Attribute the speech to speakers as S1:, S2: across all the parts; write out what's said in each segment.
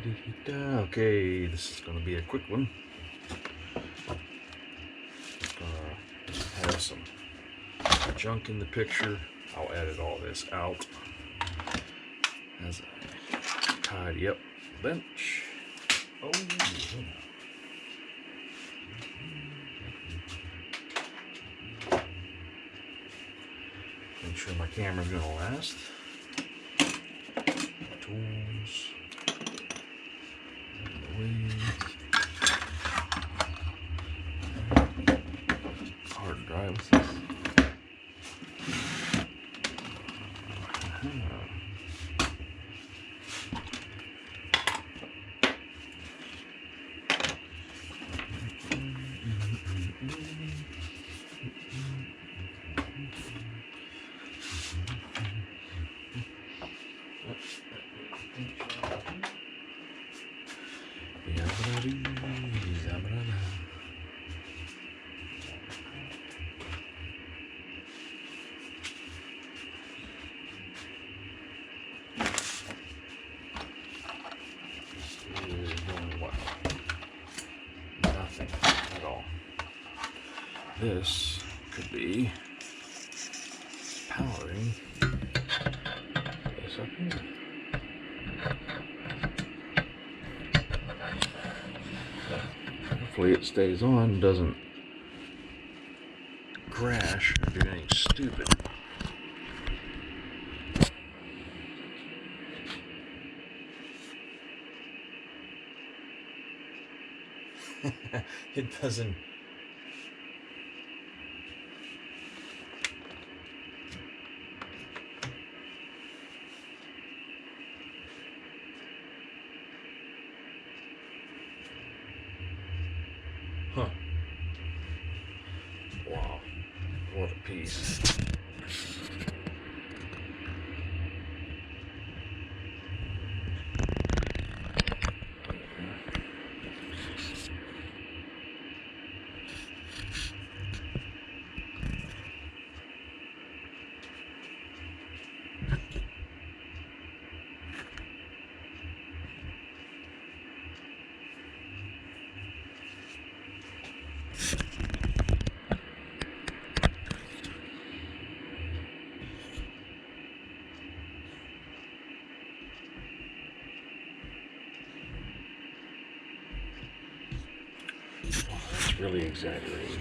S1: Okay, this is going to be a quick one. Have some junk in the picture. I'll edit all this out as I tidy up the bench. Oh, yeah. Make sure my camera's going to last. Tools. Hard drive with this. Nothing at all. This could be powering this up here. Hopefully it stays on, doesn't crash or do anything stupid. It doesn't. Huh. Wow. What a piece. Wow, that's really exaggerated.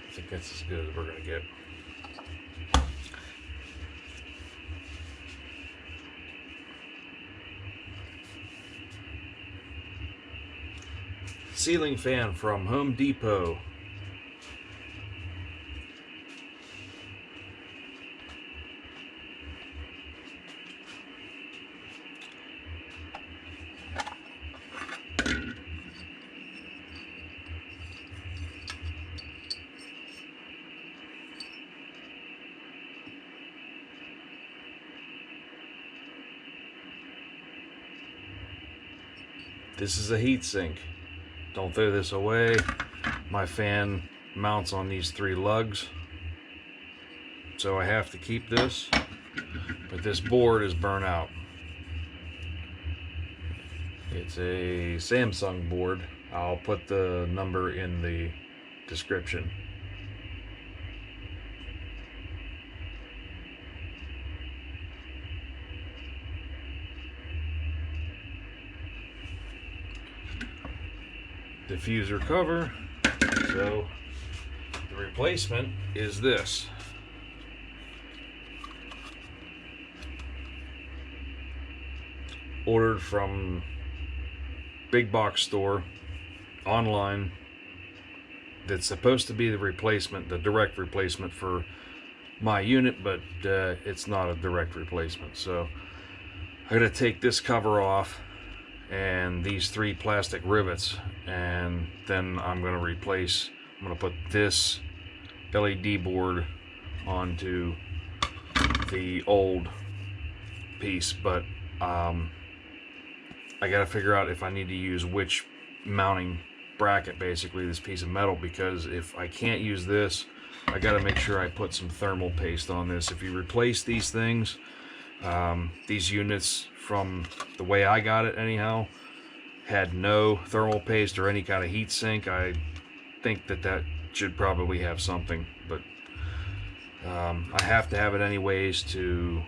S1: I think that's as good as we're going to get. Ceiling fan from Home Depot. This is a heat sink. Don't throw this away. My fan mounts on these 3 lugs, so I have to keep this, but this board is burnt out. It's a Samsung board. I'll put the number in the description. Diffuser cover. So the replacement is this. Ordered from big box store online. That's supposed to be the replacement, the direct replacement for my unit, but it's not a direct replacement. So I gotta take this cover off and these 3 plastic rivets, and then I'm going to put this LED board onto the old piece, but I gotta figure out if I need to use which mounting bracket, basically this piece of metal, because if I can't use this, I gotta make sure I put some thermal paste on this. If you replace these things, these units, from the way I got it anyhow, had no thermal paste or any kind of heat sink. I think that should probably have something, but I have to have it anyways to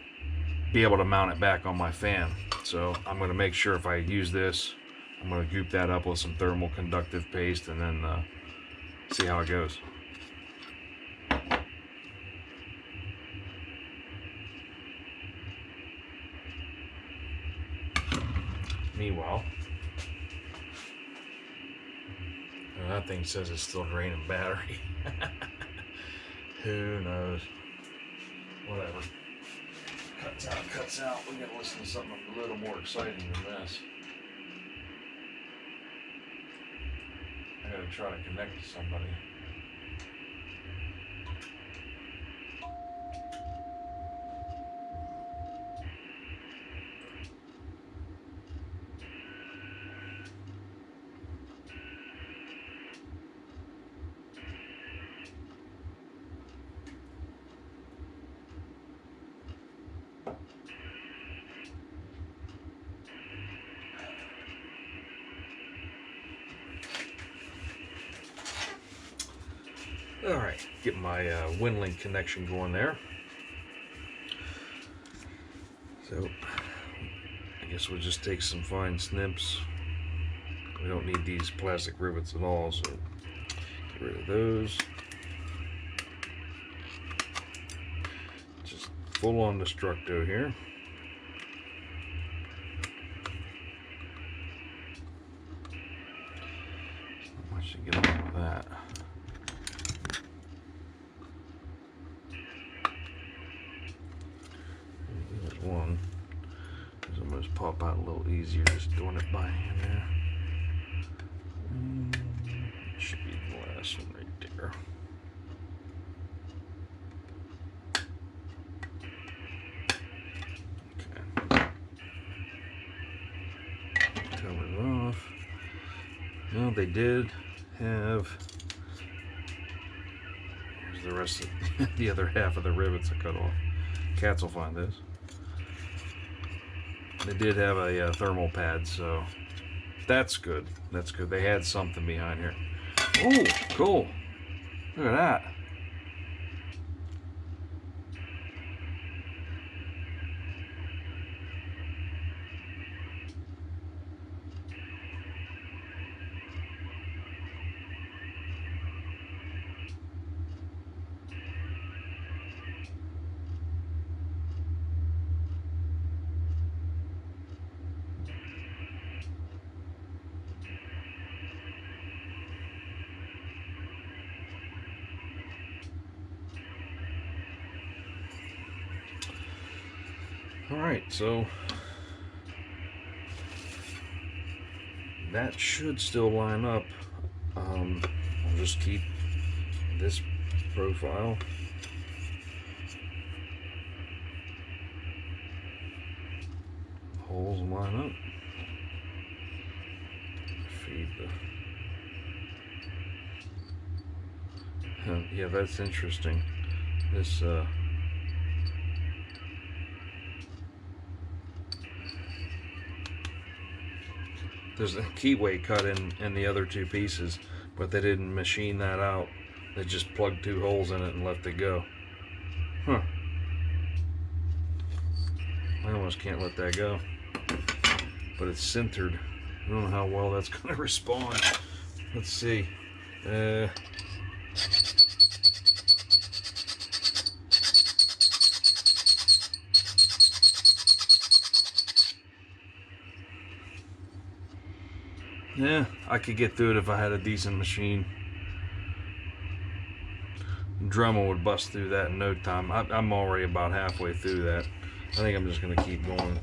S1: be able to mount it back on my fan. So I'm going to make sure if I use this, I'm going to goop that up with some thermal conductive paste and then see how it goes. Meanwhile, that thing says it's still draining battery. Who knows? Whatever. Cuts out. We gotta listen to something a little more exciting than this. I gotta try to connect to somebody. Alright, get my WinLink connection going there. So, I guess we'll just take some fine snips. We don't need these plastic rivets at all, so get rid of those. Just full on Destructo here. Not much to get on with that. One is almost pop out a little easier just doing it by hand there. It should be the last one right there. Okay. Turn it off. Well, they did have. Here's the rest of the other half of the rivets I cut off. Cats will find this. They did have a thermal pad, so that's good. That's good. They had something behind here. Oh, cool. Look at that. Alright, so that should still line up. I'll just keep this profile. Holes line up. Feed the... yeah, that's interesting. This there's a keyway cut in the other two pieces, but they didn't machine that out. They just plugged two holes in it and left it go. Huh. I almost can't let that go. But it's sintered. I don't know how well that's going to respond. Let's see. Yeah, I could get through it if I had a decent machine. Dremel would bust through that in no time. I'm already about halfway through that. I think I'm just going to keep going.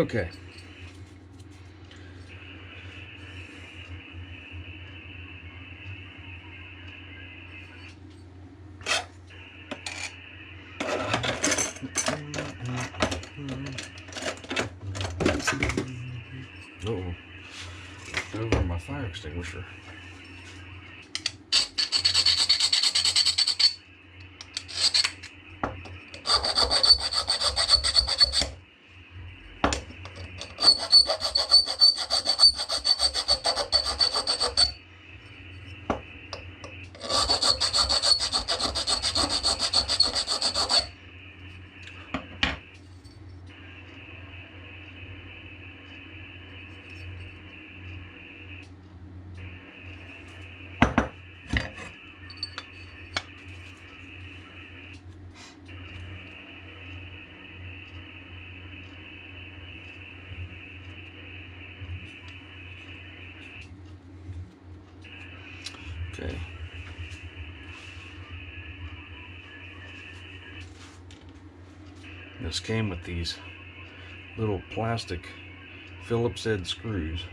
S1: Okay. Uh-oh. Over my fire extinguisher. Okay. This came with these little plastic Phillips head screws.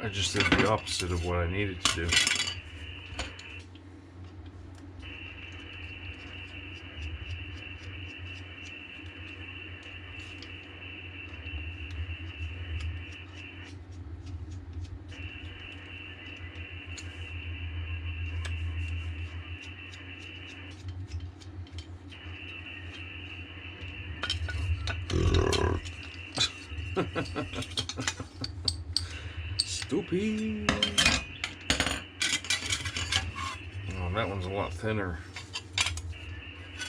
S1: I just did the opposite of what I needed to do. Stupid. Oh, that one's a lot thinner.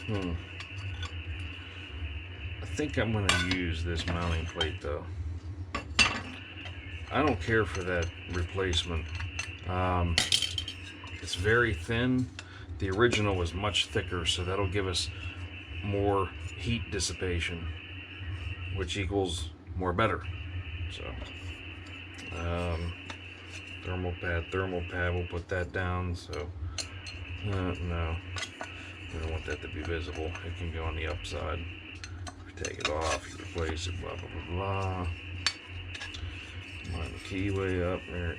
S1: I think I'm going to use this mounting plate though. I don't care for that replacement. It's very thin. The original was much thicker, so that'll give us more heat dissipation, which equals more better. So thermal pad, we'll put that down. So no, we don't want that to be visible. It can go on the upside. If you take it off, you replace it, blah blah blah blah. Line the keyway up there.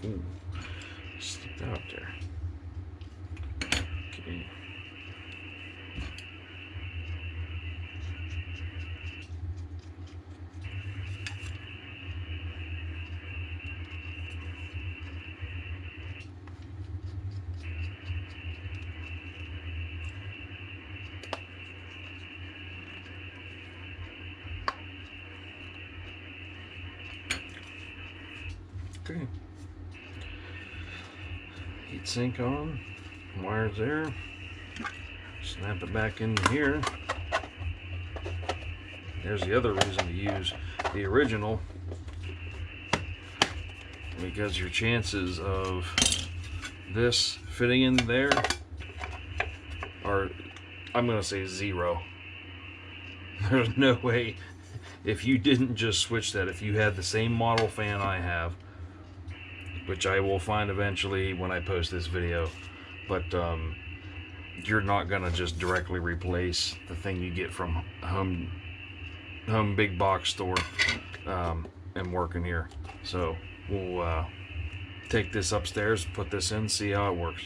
S1: Ooh, slipped out there. Okay. Okay. Heat sink on, wires there. Snap it back in here. There's the other reason to use the original, because your chances of this fitting in there are, I'm gonna say, 0. There's no way, if you didn't just switch that, if you had the same model fan I have, which I will find eventually when I post this video, but you're not gonna just directly replace the thing you get from home big box store and work in here. So we'll take this upstairs, put this in, see how it works.